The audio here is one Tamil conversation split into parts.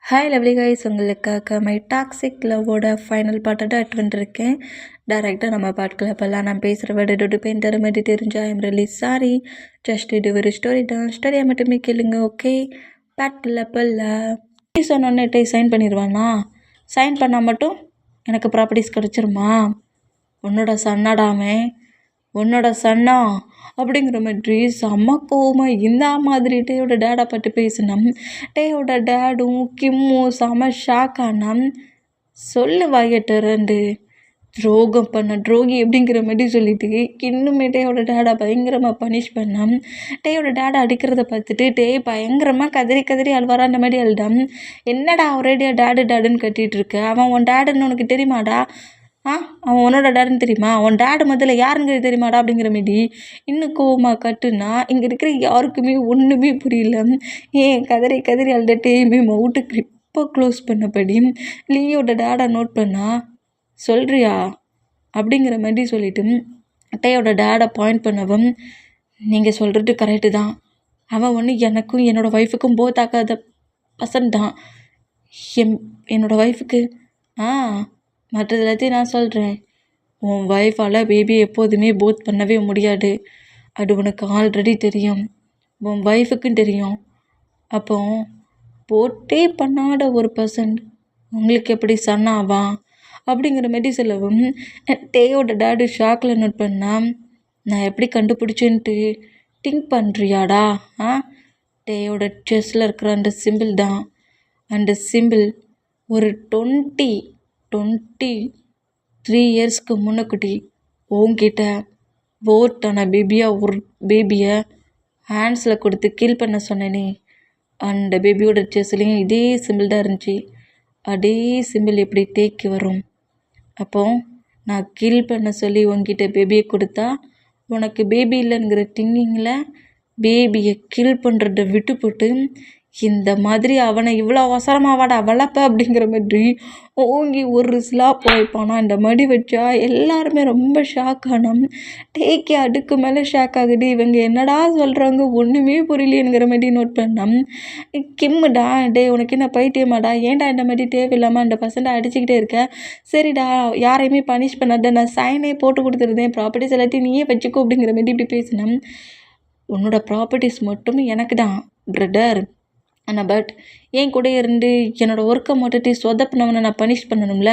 ஹாய் லவ்லி கைஸ், உங்களுக்காக மை டாக்ஸிக் லவ்வோட ஃபைனல் பார்ட்டோட வந்துருக்கேன். டேரெக்டாக நம்ம பாட்டுக்குள்ள போகலாம். நான் பேசுகிற வேர்டு டொட்டு பெயிண்டர் மாதிரி தெரிஞ்சா ஐம் ரியலி சாரி. ஜஸ்ட் இது ஒரு ஸ்டோரி தான், ஸ்டோரியை மட்டுமே கேளுங்க. ஓகே, பாட்டுக்குள்ள போகலாம். சொன்னோன்னே சைன் பண்ணிடுவானா? சைன் பண்ணால் மட்டும் எனக்கு ப்ராப்பர்ட்டிஸ் கிடச்சிருமா? உன்னோட சன்னாடாமே, உன்னோட சன்னா அப்படிங்கிற மாதிரி செம்ம கோவமாக இந்த மாதிரி டேயோட டேடை பற்றி பேசினோம். டேயோட டேடும் கிம்மும் செம்ம ஷாக்கான சொல்லு வாங்கிட்டு ரெண்டு துரோகம் பண்ண துரோகி அப்படிங்கிற மாதிரி சொல்லிட்டு இன்னுமே டேயோட டேடை பயங்கரமாக பனிஷ் பண்ணான். டேயோட டேடை அடிக்கிறத பார்த்துட்டு டே பயங்கரமாக கதறி கதறி அழுவாரா. அந்த மாதிரி அழுடான். என்னடா ஒரேடியாக டேடுன்னு கட்டிகிட்டு இருக்க? அவன் உன் டேடுன்னு உனக்கு தெரியுமாடா? அவன் உன்னோட டேடுன்னு தெரியுமா? அவன் டேடு முதல்ல யாருங்கிறது தெரியுமாடா? அப்படிங்கிற மாரி இன்னும் கோவமாக கட்டுனா இங்கே இருக்கிற யாருக்குமே ஒன்றுமே புரியல. ஏன் கதறி கதறி அழுதுட்டேயுமே மவுட்டு கிரிப்பாக க்ளோஸ் பண்ணபடி லியோட டேடை நோட் பண்ணா. சொல்கிறியா அப்படிங்கிற மாதிரி சொல்லிவிட்டு டேயோட டேடை பாயிண்ட் பண்ணவும், நீங்கள் சொல்கிறது கரெக்டு தான். அவன் ஒன்று எனக்கும் என்னோடய ஒய்ஃபுக்கும் போத் ஆகாத பர்சன் தான். என்னோடய ஒய்ஃபுக்கு மற்றது எல்லாத்தையும் நான் சொல்கிறேன். உன் ஒய்ஃபால் பேபி எப்போதுமே போத் பண்ணவே முடியாது. அது உனக்கு ஆல்ரெடி தெரியும், உன் ஒய்ஃபுக்கும் தெரியும். அப்போ போட்டே பண்ணாத ஒரு பர்சன் உங்களுக்கு எப்படி சன்னாவா அப்படிங்கிற மாதிரி சொல்லவும் டேயோட டேடு ஷாக்கில் நோட் பண்ணால், நான் எப்படி கண்டுபிடிச்சேன்ட்டு திங்க் பண்ணுறியாடா? டேயோட செஸ்ஸில் இருக்கிற அந்த சிம்பிள் தான். அந்த சிம்பிள் ஒரு 23 இயர்ஸ்க்கு முன்னக்குட்டி உன்கிட்ட போட்டான ஒரு பேபியை ஹேண்ட்ஸில் கொடுத்து கீல் பண்ண சொன்னேனே, அந்த பேபியோட செஸ்லையும் இதே சிம்பிள் தான் இருந்துச்சு. அதே சிம்பிள் எப்படி டேக்கு வரும்? அப்போ நான் கீல் பண்ண சொல்லி உன்கிட்ட பேபியை கொடுத்தா உனக்கு பேபி இல்லைங்கிற திங்கிங்கில் பேபியை கில் பண்ணுறத விட்டு போட்டு இந்த மாதிரி அவனை இவ்வளோ அவசரமாவாடா வளர்ப்ப அப்படிங்கிற மாதிரி ஓங்கி ஒரு ஸ்லாப் வைப்பானா. இந்த மாதிரி வச்சா எல்லாருமே ரொம்ப ஷாக் ஆனோம். டேக்கே அடுக்கு மேலே ஷாக் ஆகுது. இவங்க என்னடா சொல்கிறாங்க ஒன்றுமே புரியலையேங்கிற மாதிரி நோட் பண்ணோம். கிம்முடா, டே உனக்கு என்ன பைத்தியமாடா? ஏன்டா இந்த மாதிரி தேவையில்லாமல் அந்த பசண்டை அடிச்சுக்கிட்டே இருக்க? சரிடா, யாரையுமே பனிஷ் பண்ணாத, நான் சைனே போட்டு கொடுத்துருந்தேன், ப்ராப்பர்ட்டிஸ் எல்லாத்தையும் நீயே வச்சுக்கோ அப்படிங்கிற மாதிரி இப்படி பேசினேன். உன்னோட ப்ராப்பர்ட்டிஸ் மட்டும் எனக்கு தான் பிரதர். ஆனால் பட் என் கூட இருந்து என்னோடய ஒர்க்கை மட்டுட்டு சொதப்பினவனை நான் பனிஷ் பண்ணணும்ல.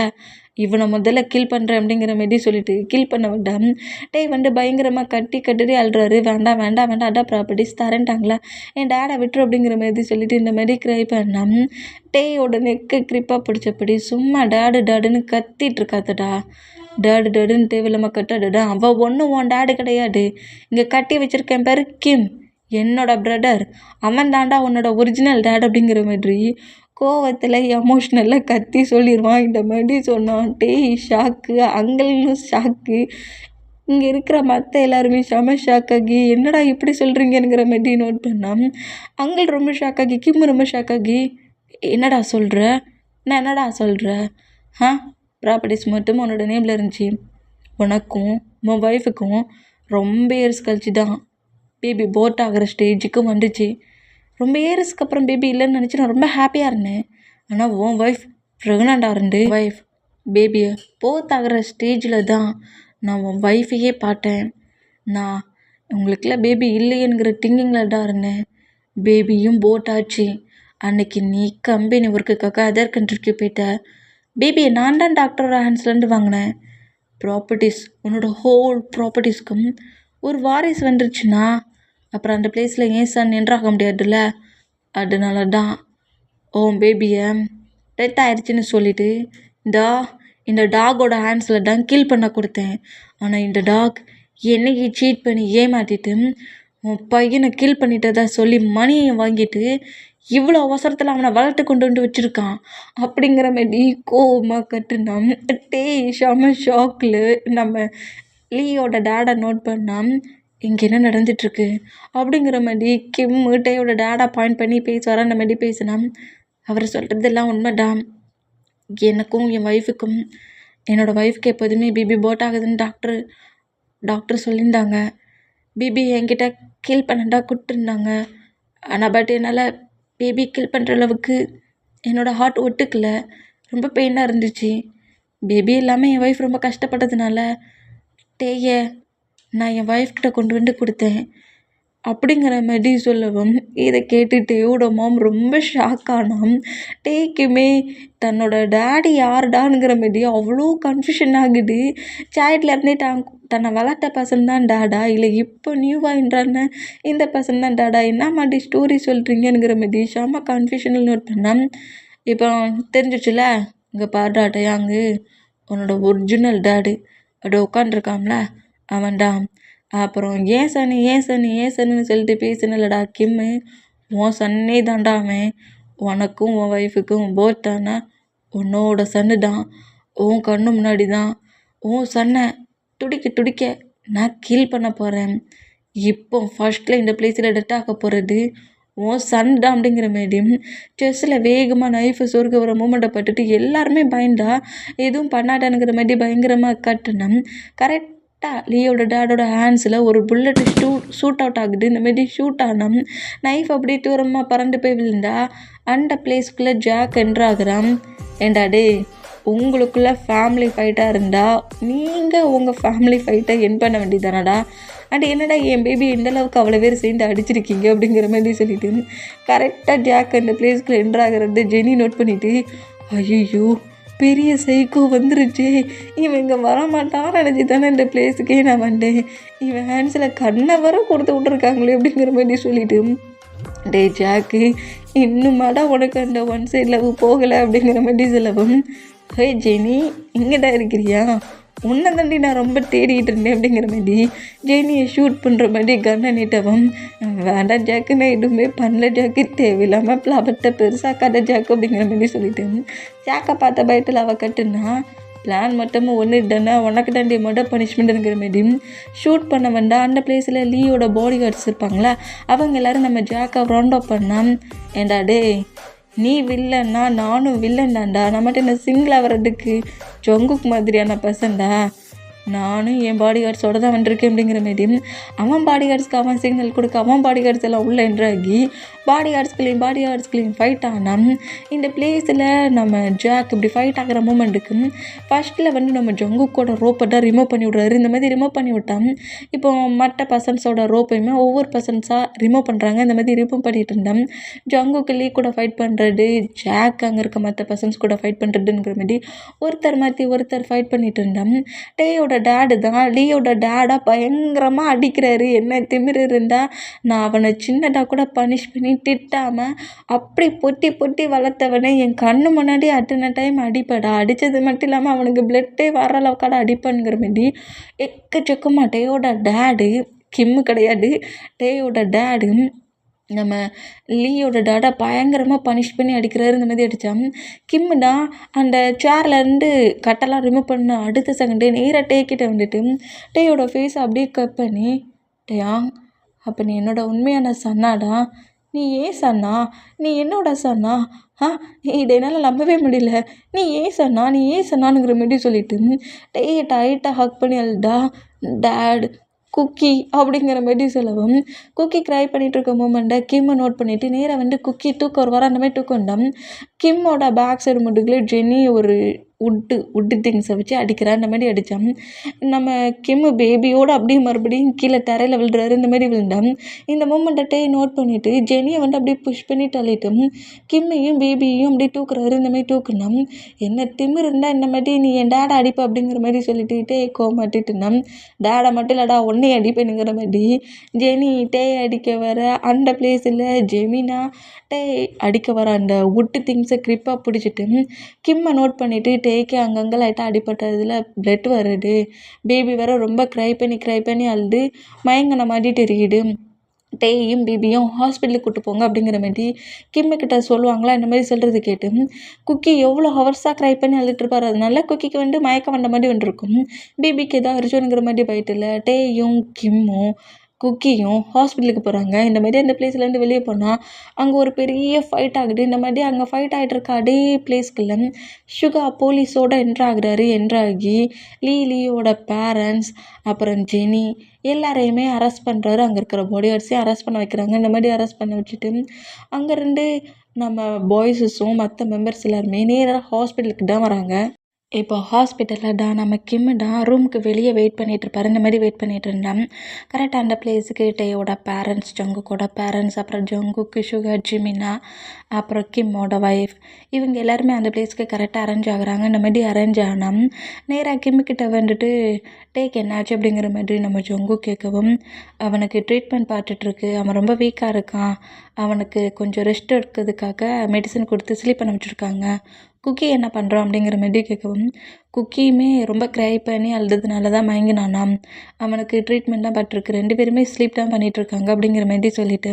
இவனை முதல்ல கில் பண்ணுறேன் அப்படிங்கிற மாதிரி சொல்லிட்டு கில் பண்ண வேண்டாம். டே பயங்கரமாக கட்டி அழுறாரு. வேண்டாம் வேண்டாம் வேண்டாம், அதான் ப்ராப்பர்ட்டிஸ் தரேன்ட்டாங்களா, என் டேடை விட்டுரு அப்படிங்கிற மாதிரி சொல்லிட்டு இந்த மாதிரி க்ரை பண்ணான். டேயோட நெக்கை கிரிப்பாக பிடிச்சபடி சும்மா டேடுன்னு கத்திட்டு இருக்காதடா. டேடுன்னு தேவையில்லாமல் கட்டாடா. அவள் ஒன்றும் உன் டேடு கிடையாது. இங்கே கட்டி வச்சுருக்கேன் பேர் கிம், என்னோட பிரதர். அவன் தாண்டா உன்னோட ஒரிஜினல் டேட் அப்படிங்கிற மாதிரி கோவத்தில் எமோஷ்னலாக கத்தி சொல்லிடுவான். இந்த மாதிரி சொன்னான். ஷாக்கு, அங்கிள்னு ஷாக்கு, இங்கே இருக்கிற மற்ற எல்லாருமே செம ஷாக்காகி என்னடா இப்படி சொல்கிறீங்கிற மாதிரி நோட் பண்ணான். அங்கிள் ரொம்ப ஷாக்காகி, கிம் ரொம்ப ஷாக்காகி, என்னடா சொல்கிற? நான் என்னடா சொல்கிறேன்? ப்ராப்பர்ட்டிஸ் மட்டும் உன்னோட நேமில் இருந்துச்சு. உனக்கும் உன் ஒய்ஃபுக்கும் ரொம்ப இயர்ஸ் கழிச்சு தான் பேபி போட் ஆகிற ஸ்டேஜுக்கும் வந்துச்சு. ரொம்ப இயர்ஸ்க்கு அப்புறம் பேபி இல்லைன்னு நினச்சி நான் ரொம்ப ஹாப்பியாக இருந்தேன். ஆனால் உன் ஒய்ஃப் ப்ரெக்னெண்ட்டாக இருந்து பேபியை போத் ஆகிற ஸ்டேஜில் தான் நான் உன் ஒய்ஃபையே பார்த்தேன். நான் உங்களுக்குலாம் பேபி இல்லையேங்கிற திங்கிங்கில் தான் இருந்தேன். பேபியும் போட் ஆச்சு. அன்னைக்கு நீ கம்பெனி ஒர்க்குக்காக அதர் கண்ட்ரிக்கு போயிட்ட. பேபியை நான் தான் டாக்டரோட ஹேண்ட்ஸ்லேருந்து வாங்கினேன். ப்ராப்பர்ட்டிஸ், உன்னோட ஹோல் ப்ராப்பர்ட்டிஸ்க்கும் ஒரு வாரிசு வந்துருச்சுன்னா அப்புறம் அந்த பிளேஸில் ஏன் சன் என்றாக முடியாதுல்ல. அதனால தான் ஓன் பேபியை டெத் ஆயிடுச்சுன்னு சொல்லிவிட்டு இந்த டாகோட ஹேண்ட்ஸில் தான் கில் பண்ண கொடுத்தேன். ஆனால் இந்த டாக் என்னைக்கு சீட் பண்ணி ஏமாற்றிட்டு உன் பையனை கில் பண்ணிட்டதா சொல்லி மணியை வாங்கிட்டு இவ்வளோ அவசரத்தில் அவனை வளர்த்து கொண்டு வந்து வச்சுருக்கான் அப்படிங்கிற மாதிரி கோவமாக கட்டுனான். செம ஷாக்கில் நம்ம லீயோட டேடை நோட் பண்ணால் இங்கே என்ன நடந்துட்டுருக்கு அப்படிங்கிற மாதிரி கிம் டேயோட டேடை பாயிண்ட் பண்ணி பேசுவார். அந்த மாதிரி பேசினான். அவர் சொல்கிறதெல்லாம் உண்மைதான். எனக்கும் என் ஒய்ஃபுக்கும், என்னோடய ஒய்ஃபுக்கு எப்போதுமே பேபி போட் ஆகுதுன்னு டாக்டர் சொல்லியிருந்தாங்க. பேபி என்கிட்ட கில் பண்ணண்டா கொடுத்துருந்தாங்க. ஆனால் பட் என்னால் பேபி கில் பண்ணுற அளவுக்கு என்னோடய ஹார்ட் ஒட்டுக்கல. ரொம்ப பெயினாக இருந்துச்சு. பேபி இல்லாமல் என் ஒய்ஃப் ரொம்ப கஷ்டப்பட்டதுனால டேயை நான் என் ஒய்ஃப் கிட்ட கொண்டு வந்து கொடுத்தேன் அப்படிங்கிற மாதிரி சொல்லவும், இதை கேட்டு டேயோட மாம் ரொம்ப ஷாக் ஆனான். டேக்குமே தன்னோட டேடி யாருடாங்கிற மாதிரி அவ்வளோ கன்ஃபியூஷன் ஆகுது. சைல்டில் இருந்தே தன்னை வளர்த்த பர்சன் தான் டேடா, இல்லை இப்போ நியூவாகின்றான்னு இந்த பர்சன் தான் டேடா, என்ன மாதிரி ஸ்டோரி சொல்கிறீங்கிற மாதிரி செம்ம கன்ஃபியூஷனில் நோட் பண்ணேன். இப்போ தெரிஞ்சிச்சுல, இங்கே பாடுறா டயாங்கு, உன்னோட ஒரிஜினல் டேடு அப்படி உட்காண்ட்ருக்காம்ல அவன்டா. அப்புறம் ஏன் சன்னு சொல்லிட்டு பேசினலடா கிம்மு, உன் சன்னே தான்டா அவன். உனக்கும் உன் ஒய்ஃபுக்கும் போத்தானா உன்னோட சன்னு தான். உன் கண்ணு முன்னாடி தான் உன் சன்னை துடிக்க துடிக்க நான் கீல் பண்ண போகிறேன். இப்போ ஃபர்ஸ்ட்டில் இந்த பிளேஸில் டெட் ஆக போகிறது உன் சன் தான் அப்படிங்கிற மாதிரியும் செஸ்ஸில் வேகமாக நைஃபை சொருக வர மூமெண்ட்டை பட்டுட்டு எல்லாருமே பயந்தா எதுவும் பண்ணாட்டானுங்கிற மாதிரி பயங்கரமாக கட்டுனோம். கரெக்டாக லியோட டேடோட ஹேண்ட்ஸில் ஒரு புல்லட்டு ஷூட் அவுட் ஆகுது. இந்த மாதிரி ஷூட் ஆனோம். நைஃப் அப்படியே தூரமாக பறந்து போய் விழுந்தா அந்த பிளேஸ்க்குள்ளே ஜாக் என்ட்ராகிறான். ஏண்டா டே, உங்களுக்குள்ளே ஃபேமிலி ஃபைட்டாக இருந்தால் நீங்கள் உங்கள் ஃபேமிலி ஃபைட்டை என் பண்ண வேண்டியதானடா. அண்ட் என்னடா என் பேபி எந்தளவுக்கு அவ்வளோ பேர் சேர்ந்து அடிச்சிருக்கீங்க அப்படிங்கிற மாதிரி சொல்லிட்டு கரெக்டாக ஜாக் அந்த பிளேஸ்க்குள்ளே என்ட்ராகிறது ஜெனி நோட் பண்ணிவிட்டு, ஐயோ பெரிய சைக்கோ வந்துருச்சு, இவன் இங்கே வரமாட்டான்னு நினச்சி தானே இந்த பிளேஸுக்கே நான் வந்தேன், இவன் ஹேண்ட்ஸில் கண்ணை வர கொடுத்து விட்ருக்காங்களே அப்படிங்கிற மாதிரி சொல்லிவிட்டு, டே ஜாக்கு இன்னுமாடா உனக்கு அந்த ஒன் சைட் லவ் போகலை அப்படிங்கிற மாதிரி சொல்லவும், ஹே ஜெனி இங்கேடா இருக்கிறியா, உன்னை தாண்டி நான் ரொம்ப தேடிக்கிட்டு இருந்தேன் அப்படிங்கிற மாதிரி ஜெனியை ஷூட் பண்ணுற மாதிரி கண்ணை நீட்டவும், வேண்டாம் ஜாக்கு நான் எதுவுமே பண்ணல ஜாக்கு, தேவையில்லாமல் ப்ளாபத்தை பெருசாக்காத ஜாக்கு அப்படிங்கிற மாதிரி சொல்லிட்டேன். ஜாக்கை பார்த்த பயத்தில் அவள் கட்டுனா பிளான் மொத்தமாக ஒன்று தானே, உனக்கு தாண்டி மட்டும் பனிஷ்மெண்ட்டுங்கிற மாதிரி ஷூட் பண்ண வேண்டாம். அந்த பிளேஸில் லீயோட பாடி கார்ட்ஸ் இருப்பாங்களா, அவங்க எல்லோரும் நம்ம ஜாக்கை ரவுண்ட் அப் பண்ணான். ஏண்டா டே, நீ வில்லன்னா நானும் வில்லன் தான்டா, நம்மகிட்ட என்ன சிங்கிளாக வர்றதுக்கு ஜங்குக் மாதிரியான பர்சன்டா, நானும் என் பாடி கார்ட்ஸோடு தான் வந்துருக்கேன் அப்படிங்கிற மாதிரி அவன் பாடி கார்ட்ஸ்க்கு அவன் சிக்னல் கொடுக்க அவன் பாடி கார்ட்ஸ் எல்லாம் உள்ளே என்ட்ராகி பாடி கார்ட்ஸ்களையும் ஃபைட் ஆனால் இந்த பிளேஸில் நம்ம ஜாக் இப்படி ஃபைட் ஆகிற மூமெண்ட்டுக்கு ஃபஸ்ட்டில் நம்ம ஜங்குக்கோட ரோப்பை தான் ரிமூவ் பண்ணி விட்றாரு. இந்த மாதிரி ரிமூவ் பண்ணி விட்டான். இப்போ மற்ற பர்சன்ஸோட ரோப்பையுமே ஒவ்வொரு பர்சன்ஸாக ரிமூவ் பண்ணுறாங்க. இந்த மாதிரி ரிமூவ் பண்ணிகிட்டு இருந்தேன். ஜங்குக்கு லீ கூட ஃபைட் பண்ணுறது, ஜாக் அங்கே இருக்க மற்ற பர்சன்ஸ் கூட ஃபைட் பண்ணுறதுங்கிற மாதிரி ஒருத்தர் மாற்றி ஒருத்தர் ஃபைட் பண்ணிகிட்டு இருந்தேன். டேயோட டேடு தான் லீயோட டேடாக பயங்கரமாக அடிக்கிறாரு. என்ன திமிரு இருந்தால் நான் அவனை சின்னதாக கூட பனிஷ் பண்ணி திட்டாமல் அப்படி பொட்டி வளர்த்தவனே என் கண்ணு முன்னாடி அட்டன டைம் அடிப்படா, அடித்தது மட்டும் இல்லாமல் அவனுக்கு பிளட்டே வர அளவுக்காட அடிப்பானுங்கிற மாதிரி எக்கச்சக்கமாக டேயோட டேடு, கிம்மு கிடையாது, டேயோட டேடு நம்ம லீயோட டேடா பயங்கரமாக பனிஷ் பண்ணி அடிக்கிறாரு. இந்த மாதிரி அடித்தான். கிம்முடா அந்த சேர்லேருந்து கட்டெல்லாம் ரிமூவ் பண்ண அடுத்த செகண்டே நேராக டேக்கிட்ட வந்துட்டு டேயோட ஃபேஸை அப்படியே கட் பண்ணி, டேயா அப்போ நீ என்னோட உண்மையான சன்னாடா, நீ ஏன் சன்னா, நீ என்னோட சன்னா, இதை என்னால் நம்பவே முடியல, நீ ஏன் சன்னானுங்கிற மாதிரி சொல்லிட்டு டேயை டைட்டாக ஹக் பண்ணி அழுதா. டேட் குக்கி அப்படிங்கிற மாதிரி சொல்லவும், குக்கி க்ரை பண்ணிகிட்டு இருக்க மூமெண்ட்டை கிம்மை நோட் பண்ணிவிட்டு நேராக குக்கி தூக்கம் ஒரு வாரம் அந்த மாதிரி தூக்கம்தான். கிம்மோட பேக் சைடு முட்டுக்குள்ளே ஜெனி ஒரு உட்டு திங்ஸை வச்சு அடிக்கிறார். இந்த மாதிரி அடித்தான். நம்ம கிம்மு பேபியோடு அப்படியே மறுபடியும் கீழே தரையில் விழுறாரு. இந்த மாதிரி விழுந்தான். இந்த மூமெண்ட்டை நோட் பண்ணிவிட்டு ஜெனியை அப்படியே புஷ் பண்ணி தள்ளிட்டு கிம்மையும் பேபியையும் அப்படியே தூக்குறாரு. இந்த மாதிரி தூக்குனான். என்ன திமிரு இருந்தால் இந்த மாதிரி நீ என் டேடை அடிப்ப அப்படிங்கிற மாதிரி சொல்லிட்டு கோமாட்டிட்டு இருந்தான். டேடை மட்டும் இல்லைடா ஒன்றையும் அடிப்பேனுங்கிற மாதிரி ஜெனி அடிக்க வர அந்த பிளேஸில் ஜெமினா அடிக்க வர அந்த உட்டு திங்ஸை க்ரிப்பாக பிடிச்சிட்டு கிம்மை நோட் பண்ணிவிட்டு டேக்கு அங்கங்கே லைட்டாக அடிப்பட்டதில் பிளட் வருது. பேபி வேற ரொம்ப க்ரை பண்ணி அழுது மயங்கின மாதிரி தெரியுது. டேயும் பேபியும் ஹாஸ்பிட்டலுக்கு கூப்பிட்டு போங்க அப்படிங்கிற மாதிரி கிம்முக்கிட்ட சொல்லுவாங்களா. இந்த மாதிரி சொல்கிறது கேட்டு குக்கி எவ்வளோ ஹவர்ஸாக க்ரை பண்ணி அழுதுட்டுருப்பார். அதனால குக்கிக்கு மயக்கம் வந்த மாதிரி வந்துருக்கும். பேபிக்கு ஏதாவது அரிச்சோனுங்கிற மாதிரி பயத்தில் டேயும் கிம்மும் குக்கியும் ஹாஸ்பிட்டலுக்கு போகிறாங்க. இந்த மாதிரி அந்த பிளேஸ்லேருந்து வெளியே போனால் அங்கே ஒரு பெரிய ஃபைட் ஆகுது. இந்த மாதிரி அங்கே ஃபைட் ஆகிட்டு இருக்க அதே பிளேஸ்க்குள்ள சுகா போலீஸோடு என்ட்ராகி லீயோட பேரண்ட்ஸ் அப்புறம் ஜெனி எல்லாரையுமே அரெஸ்ட் பண்ணுறாரு. அங்கே இருக்கிற பாடி கார்ட்ஸையும் அரெஸ்ட் பண்ண வைக்கிறாங்க. இந்த மாதிரி அரெஸ்ட் பண்ண வச்சுட்டு அங்கேருந்து நம்ம பாய்ஸஸும் மற்ற மெம்பர்ஸ் எல்லாருமே நேராக ஹாஸ்பிட்டலுக்கு தான் வராங்க. இப்போ ஹாஸ்பிட்டலில் நம்ம கிம்மு ரூமுக்கு வெளியே வெயிட் பண்ணிகிட்ருப்பாரு. இந்த மாதிரி வெயிட் பண்ணிகிட்டு இருந்தேன். கரெக்டாக அந்த பிளேஸுக்கு டேயோட பேரண்ட்ஸ், ஜங்குக்கோட பேரண்ட்ஸ், அப்புறம் ஜங்குக்கு, சுகர், ஜிமினா, அப்புறம் கிம்மோட ஒய்ஃப், இவங்க எல்லாருமே அந்த பிளேஸ்க்கு கரெக்டாக அரேஞ்ச் ஆகுறாங்க. இந்த மாதிரி அரேஞ்ச் ஆனால் நேராக கிம்முக்கிட்ட வந்துட்டு டேக்கு என்னாச்சு அப்படிங்கிற மாதிரி நம்ம ஜங்கு கேட்கவும், அவனுக்கு ட்ரீட்மெண்ட் பார்த்துட்ருக்கு, அவன் ரொம்ப வீக்காக இருக்கான், அவனுக்கு கொஞ்சம் ரெஸ்ட் எடுக்கிறதுக்காக மெடிசன் கொடுத்து ஸ்லீப் பண்ண வச்சுருக்காங்க, குக்கி என்ன பண்ணுறான் அப்படிங்கிற மாதிரி கேட்கவும், குக்கியுமே ரொம்ப க்ரை பண்ணி அழுதுனால தான் மயங்கினானாம், அவனுக்கு ட்ரீட்மெண்ட் தான் பட்டிருக்கு, 2 பேருமே ஸ்லீப் தான் பண்ணிகிட்ருக்காங்க அப்படிங்கிற மாதிரி சொல்லிவிட்டு,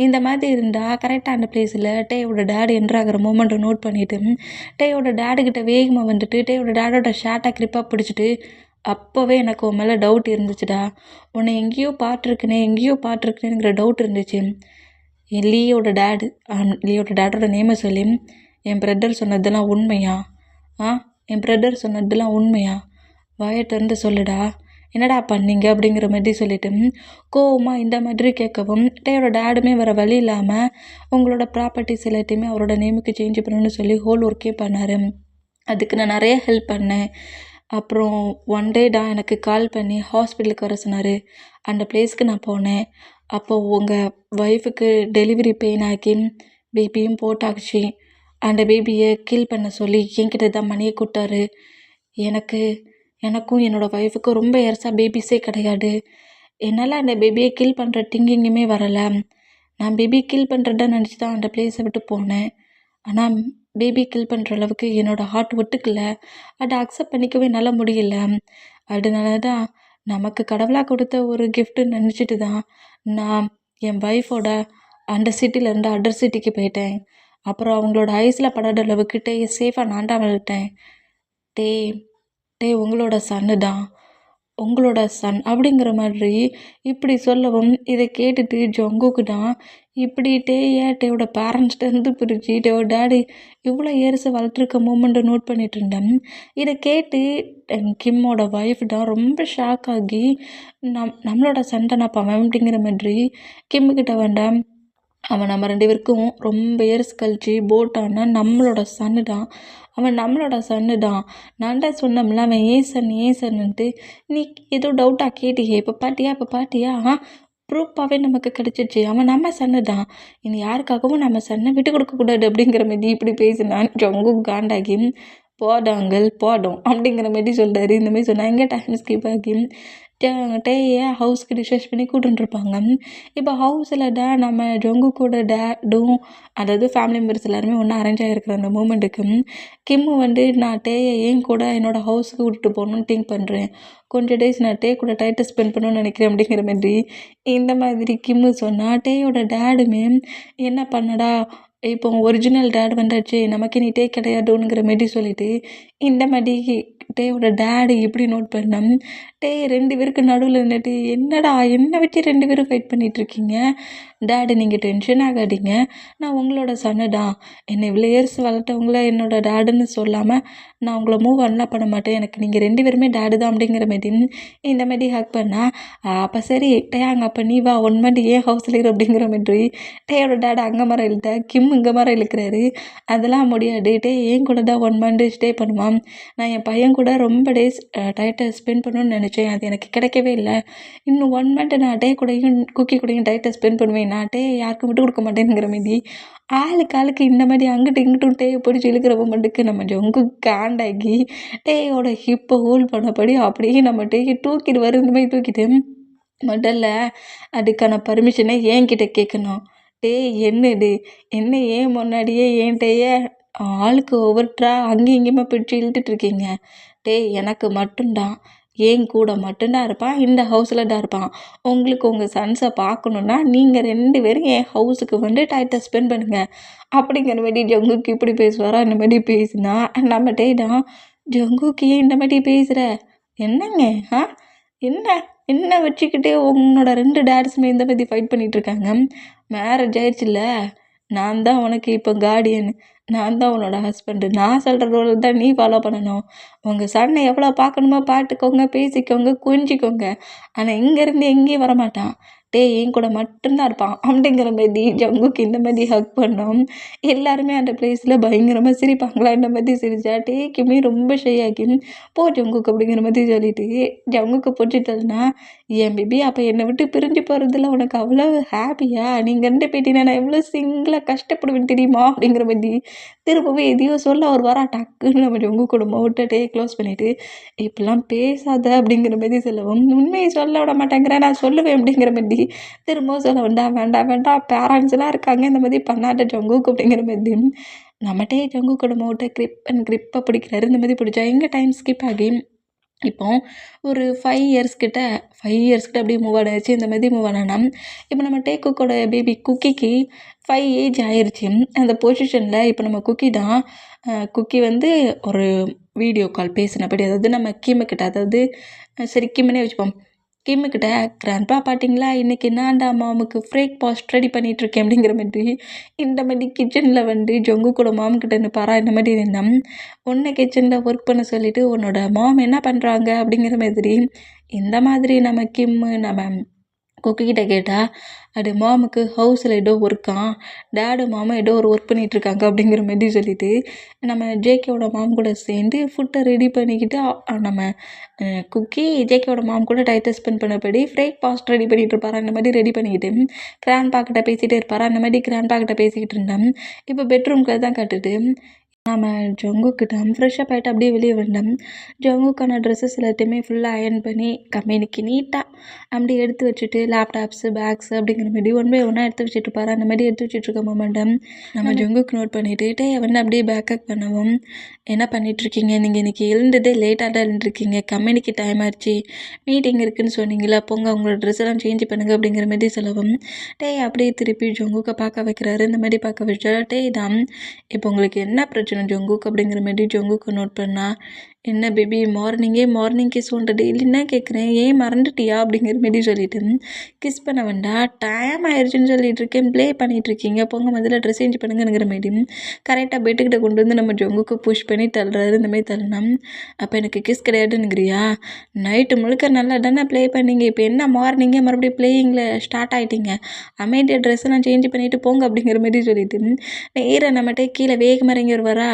இந்த மாதிரி இருந்தால் கரெக்டாக அந்த பிளேஸில் டேயோட டேட் என்ட்ராகிற மூமெண்ட்டை நோட் பண்ணிவிட்டு டேயோட டேடுக்கிட்ட வேகமாக வந்துட்டு டேயோட டேடோட ஷர்ட்டை கிரிப்பாக பிடிச்சிட்டு, அப்போவே எனக்கு உன் மேலே டவுட் இருந்துச்சுடா, உன்னை எங்கேயோ பார்த்துருக்கேனுங்கிற டவுட் இருந்துச்சு. என் லியோட டேடோட நேமை சொல்லி, என் பிரதர் சொன்னதெல்லாம் உண்மையா? என் பிரதர் சொன்னதெல்லாம் உண்மையா? வாயை திறந்து சொல்லுடா, என்னடா பண்ணீங்க அப்படிங்கிற மாதிரி சொல்லிட்டு கோவமா இந்த மாதிரி கேட்கவும், டேயோட டேடுமே வேறு வழி இல்லாமல் உங்களோட ப்ராப்பர்ட்டிஸ் எல்லாத்தையுமே அவரோட நேமுக்கு சேஞ்ச் பண்ணணும்னு சொல்லி ஹோல் ஒர்க்கே பண்ணார். அதுக்கு நான் நிறைய ஹெல்ப் பண்ணேன். அப்புறம் ஒன் டே எனக்கு கால் பண்ணி ஹாஸ்பிட்டலுக்கு வர சொன்னார். அந்த பிளேஸ்க்கு நான் போனேன். அப்போது உங்கள் ஒய்ஃபுக்கு டெலிவரி பெயின் ஆகி பேபியும் போட்டாச்சு. அந்த பேபியை கில் பண்ண சொல்லி என்கிட்ட தான் மணியை கொடுத்தாரு. எனக்கும் என்னோடய ஒய்ஃபுக்கும் ரொம்ப இயர்ஸாக பேபிஸே கிடையாது. என்னால் அந்த பேபியை கில் பண்ணுற திங்கிங்குமே வரலை. நான் பேபி கில் பண்ணுறதா நினச்சி தான் அந்த பிளேஸை விட்டு போனேன். ஆனால் பேபி கில் பண்ணுற அளவுக்கு என்னோடய ஹார்ட் ஒத்துக்கல. அதை அக்செப்ட் பண்ணிக்கவே என்னால் முடியல. அதனால தான் நமக்கு கடவுளாக கொடுத்த ஒரு கிஃப்ட்டுன்னு நினச்சிட்டு தான் நான் என் ஒய்ஃபோட அந்த சிட்டிலேருந்து அதர் சிட்டிக்கு போயிட்டேன். அப்புறம் அவங்களோட ஐஸில் படாத அளவுக்கு சேஃபாக நான் தான் வளர்த்தேன். டே உங்களோட சன் அப்படிங்கிற மாதிரி இப்படி சொல்லவும், இதை கேட்டுட்டு ஜங்குக்கு தான் இப்படி டேயோட பேரண்ட்ஸ்லேருந்து பிரித்து டேயோட டேடி இவ்வளோ இயர்ஸை வளர்த்துருக்க மூமெண்ட்டை நோட் பண்ணிட்டு இருந்தேன். இதை கேட்டு கிம்மோட ஒய்ஃப் தான் ரொம்ப ஷாக் ஆகி, நம்மளோட சண்டை நான் பவன் அப்படிங்கிற மாதிரி கிம்முக்கிட்ட வேண்டாம், அவன் நம்ம 2 பேருக்கும் ரொம்ப இயர்ஸ் கழிச்சு போட்டான்னா நம்மளோட சன்னு தான், நான் தான் சொன்னோம்ல அவன் ஏன் சன்னுன்ட்டு, நீ ஏதோ டவுட்டாக கேட்டியே, இப்போ பாட்டியா ப்ரூஃபாகவே நமக்கு கிடச்சிச்சு, அவன் நம்ம சன்னு தான், இனி யாருக்காகவும் நம்ம சன்னை விட்டு கொடுக்கக்கூடாது அப்படிங்கிற மாதிரி இப்படி பேசினான். ஜங்கு காண்டாகி, போடும் அப்படிங்கிற மாதிரி சொல்கிறாரு. இந்த மாதிரி சொன்னால் எங்கே டைம் ஸ்கிப் ஆகி டேயை ஹவுஸ்க்கு டிஸ்கஸ் பண்ணி கூட்டுருப்பாங்க. இப்போ ஹவுஸில் நம்ம ஜங்கு கூட டேடும், அதாவது ஃபேமிலி மெம்பர்ஸ் எல்லாருமே ஒன்றா அரேஞ்ச் ஆகிருக்கிற அந்த மூமெண்ட்டுக்கு கிம்மு நான் டேயை ஏன் கூட என்னோடய ஹவுஸுக்கு விட்டுட்டு போகணுன்னு திங்க் பண்ணுறேன், கொஞ்சம் டேஸ் நான் டே கூட டைட்டை ஸ்பெண்ட் பண்ணணும்னு நினைக்கிறேன் அப்படிங்கிற மாதிரி இந்த மாதிரி கிம்மு சொன்னால், டேயோட டேடுமே என்ன பண்ணடா இப்போ ஒரிஜினல் டேட் வந்தாச்சு, நமக்கு நீ டே கிடையாதுங்கிற மாரி சொல்லிவிட்டு இந்த மாதிரி டேயோட டேடு இப்படி நோட் பண்ணேன். 2 பேருக்கு நடுவில் நின்றுட்டு, என்னடா என்னை வச்சு 2 பேரும் ஃபைட் பண்ணிகிட்ருக்கீங்க, டேடு நீங்கள் டென்ஷன் ஆகாதீங்க, நான் உங்களோட சன்னு தான், என்னை இவ்வளோ இயர்ஸ் வளர்த்தவங்கள என்னோடய டேடுன்னு சொல்லாமல் நான் உங்களை மூவ் ஆன்லாம் பண்ண மாட்டேன், எனக்கு நீங்கள் 2 பேருமே டேடு தான் அப்படிங்கிற மாதிரி இந்த மாதிரி ஹேக் பண்ணால், அப்போ சரி டேயாங்க, அப்போ நீ வா 1 மந்த் ஏன் ஹவுஸில் இரு அப்படிங்கிற மாதிரி டேயோட டேடு அங்கே மரம் இழுத்தா கிம் இங்கே மரம் இழுக்கிறாரு. அதெல்லாம் முடியாது, ஏன் கூட தான் 1 மந்த் ஸ்டே பண்ணுவான், நான் என் பையன் கூட ரொம்ப டேஸ் டைட்டை ஸ்பெண்ட் பண்ணணும்னு நினச்சேன், அது எனக்கு கிடைக்கவே இல்லை, இன்னும் 1 மந்த் நான் டே கூடயும் குக்கி கூடயும் டைட்டை ஸ்பெண்ட் பண்ணுவேன், நான் டே யாருக்கும் விட்டு கொடுக்க மாட்டேங்கிற மாதிரி ஆளுக்கு இந்த மாதிரி அங்கிட்டு இங்கிட்டும் டேயை பிடிச்சி இழுக்கிற மொமெண்ட்டுக்கு நம்ம ஜங்கு காண்டாகி டேயோட ஹிப்பை ஹோல்ட் பண்ணபடி அப்படியே நம்ம டேயை தூக்கிட்டு வரும். இந்த மாதிரி தூக்கிட்டு முதல்ல அதுக்கான பர்மிஷனை என்கிட்ட கேட்கணும். என்ன ஏன் முன்னாடியே ஏன் டேயை ஆளுக்கு ஒவ்வொருத்தரா அங்கேயும் இங்கேயுமா பிடிச்சி இழுத்துட்ருக்கீங்க, எனக்கு மட்டும்தான் ஏன் கூட மட்டும்தான் இருப்பான், இந்த ஹவுஸில் தான் இருப்பான், உங்களுக்கு உங்கள் சன்ஸை பார்க்கணுன்னா நீங்கள் 2 பேரும் என் ஹவுஸுக்கு டைட்டை ஸ்பெண்ட் பண்ணுங்கள் அப்படிங்கிற மாதிரி ஜங்குக்கு இப்படி பேசுவாரா. இந்த மாதிரி பேசினா நம்ம தான் ஜங்குக்கு ஏன் இந்த மாதிரி பேசுகிற, என்னங்க என்ன வச்சுக்கிட்டே உன்னோட 2 டேட்ஸுமே இந்த மாதிரி ஃபைட் பண்ணிகிட்ருக்காங்க, மேரேஜ் ஆயிடுச்சுல்ல, நான் தான் உனக்கு இப்போ கார்டியன், நான் தான் உன்னோட ஹஸ்பண்டு, நான் சொல்கிற ரோல் தான் நீ ஃபாலோ பண்ணணும், உங்கள் சன்னை எவ்வளோ பார்க்கணுமோ பார்த்துக்கோங்க, பேசிக்கோங்க, கொஞ்சிக்கோங்க, ஆனால் இங்கேருந்து எங்கேயும் வரமாட்டான், டேய் என் கூட மட்டும்தான் இருப்பான் அப்படிங்கிற மாதிரி ஜங்குக்கு இந்த மாதிரி ஹக் பண்ணோம். எல்லாருமே அந்த பிளேஸில் பயங்கரமாக சிரிப்பாங்களா இந்த மாதிரி சிரிச்சா டேக்குமே ரொம்ப ஷை ஆகி போ ஜங்குக்கு அப்படிங்கிற மாதிரி சொல்லிட்டு ஜங்குக்கு பிடிச்சிட்டதுன்னா என் பேபி அப்போ என்னை விட்டு பிரிஞ்சு போகிறதுல உனக்கு அவ்வளோ ஹாப்பியா நீங்கள் ரெண்டு பேட்டினா நான் எவ்வளோ சிங்கிளாக கஷ்டப்படுவேன் தெரியுமா அப்படிங்கிற மாதிரி திரும்பவும் எதையோ சொல்ல ஒரு வாரம் டக்குன்னு நம்ம ஜங்கு குடும்பம் விட்டு டே க்ளோஸ் பண்ணிவிட்டு இப்படிலாம் பேசாத அப்படிங்கிற மாதிரி சொல்லவும் உண்மையை சொல்ல விட மாட்டேங்கிறேன் நான் சொல்லுவேன் அப்படிங்கிற மாதிரி திரும்பவும் சொல்ல வேண்டாம் வேண்டாம் வேண்டாம் பேரண்ட்ஸ்லாம் இருக்காங்க இந்த மாதிரி பண்ணாட்ட ஜங்குக்கு அப்படிங்கிற மாதிரி நம்மகிட்டே ஜங்கு குடும்பம் விட்டு கிரிப்பை பிடிக்கிறாரு இந்த மாதிரி பிடிச்சா எங்கே டைம் ஸ்கிப் ஆகி இப்போ ஒரு 5 இயர்ஸ் கிட்ட அப்படியே மூவ் ஆன் ஆயிடுச்சு. இந்த மாதிரி மூவ் ஆன் ஆனால் இப்போ நம்ம டேக்குக்கோட பேபி குக்கிக்கு 5 ஏஜ் ஆயிடுச்சு. அந்த பொசிஷனில் இப்போ நம்ம குக்கி தான் குக்கி வந்து ஒரு வீடியோ கால் பேசினபடி அதாவது நம்ம கிம்முக்கிட்ட அதாவது சரி கிம்முனே வச்சுப்போம். கிம்முக்கிட்ட கிராண்ட்பா பார்த்தீங்களா இன்றைக்கி நான்டா மாமுக்கு பிரேக்ஃபாஸ்ட் ரெடி பண்ணிகிட்ருக்கேன் அப்படிங்கிற மாதிரி இந்த மாதிரி கிச்சனில் வந்து ஜொங்கு கூட மாமுக்கிட்ட நிற்பாரா இந்த மாதிரி நின்னம் உன்னை கிச்சனில் ஒர்க் பண்ண சொல்லிவிட்டு உன்னோட மாம் என்ன பண்ணுறாங்க அப்படிங்கிற மாதிரி இந்த மாதிரி நம்ம கிம்மு நம்ம குக்கிக்கிட்ட கேட்டால் அது மாமுக்கு ஹவுஸில் ஏதோ ஒர்க்கான் டேடு மாமா ஏதோ ஒரு ஒர்க் பண்ணிகிட்ருக்காங்க அப்படிங்கிற மாதிரி சொல்லிவிட்டு நம்ம ஜேகேவோட மாம் கூட சேர்ந்து ஃபுட்டை ரெடி பண்ணிக்கிட்டு நம்ம குக்கி ஜேகேவோட மாம் கூட டைத்தை ஸ்பெண்ட் பண்ணபடி பிரேக்ஃபாஸ்ட் ரெடி பண்ணிகிட்டு இருப்பாரா அந்த மாதிரி ரெடி பண்ணிக்கிட்டு கிராண்ட்பாக்கிட்ட பேசிகிட்டே இருப்பாரா அந்த மாதிரி கிராண்ட்பாக்கிட்ட பேசிக்கிட்டு இருந்தேன். இப்போ பெட்ரூம்க்கு தான் கட்டுட்டு நம்ம ஜங்குக்கிட்ட ஃப்ரெஷ்ஷப் ஆகிட்டு அப்படியே வெளியே வந்தோம். ஜங்குக்கான ட்ரெஸ்ஸஸ் எல்லாத்தையுமே ஃபுல்லாக அயர்ன் பண்ணி கம்பெனிக்கு நீட்டாக அப்படி எடுத்து வச்சுட்டு லேப்டாப்ஸு பேக்ஸு அப்படிங்கிற மாதிரி ஒன் பை ஒன்னாக எடுத்து வச்சுட்டு பாரு அந்த மாதிரி எடுத்து வச்சுட்ருக்க மொமெண்டம் நம்ம ஜங்குக்கு நோட் பண்ணிவிட்டு டே வந்து அப்படியே பேக்கப் பண்ணவும் என்ன பண்ணிகிட்ருக்கீங்க நீங்கள் இன்றைக்கி எழுந்ததே லேட்டாக தான் எழுந்துருக்கீங்க கம்பெனிக்கு டைம் ஆயிடுச்சு மீட்டிங் இருக்குதுன்னு சொன்னீங்களா போங்க உங்களோட ட்ரெஸ் எல்லாம் சேஞ்ச் பண்ணுங்க அப்படிங்கிற மாதிரி சொல்லவும் டே அப்படியே திருப்பி ஜங்குக்கை பார்க்க வைக்கிறாரு இந்த மாதிரி பார்க்க வச்சா டே தான் இப்போ உங்களுக்கு என்ன பிரச்சனை ஜங்குக் அப்படிங்கிற மாதிரி ஜங்குக்கு நோட் பண்ணா என்ன பேபி மார்னிங் கிஸ் ஒன்று டெய்லின்னா கேட்குறேன் ஏன் மறந்துட்டியா அப்படிங்கிற மாதிரி சொல்லிட்டு கிஸ் பண்ண வேண்டாம் டைம் ஆயிடுச்சுன்னு சொல்லிட்டு இருக்கேன் ப்ளே பண்ணிகிட்டு இருக்கீங்க போங்க முதல்ல ட்ரெஸ் சேஞ்ச் பண்ணுங்கிற மாதிரி கரெக்டாக பெட்டுக்கிட்ட கொண்டு வந்து நம்ம ஜங்குக்கு புஷ் பண்ணி தள்ளுறாரு இந்த மாதிரி தள்ளனா அப்போ எனக்கு கிஸ் கிடையாதுன்னுங்கிறியா நைட்டு முழுக்க நல்லா தானே ப்ளே பண்ணீங்க இப்போ என்ன மார்னிங்கே மறுபடியும் ப்ளேயிங்கில் ஸ்டார்ட் ஆகிட்டீங்க அமைதியாக ட்ரெஸ் எல்லாம் சேஞ்ச் பண்ணிவிட்டு போங்க அப்படிங்கிற மாதிரி சொல்லிட்டு நேராக நம்மகிட்ட கீழே வேகமாக இறங்கி வருவாரா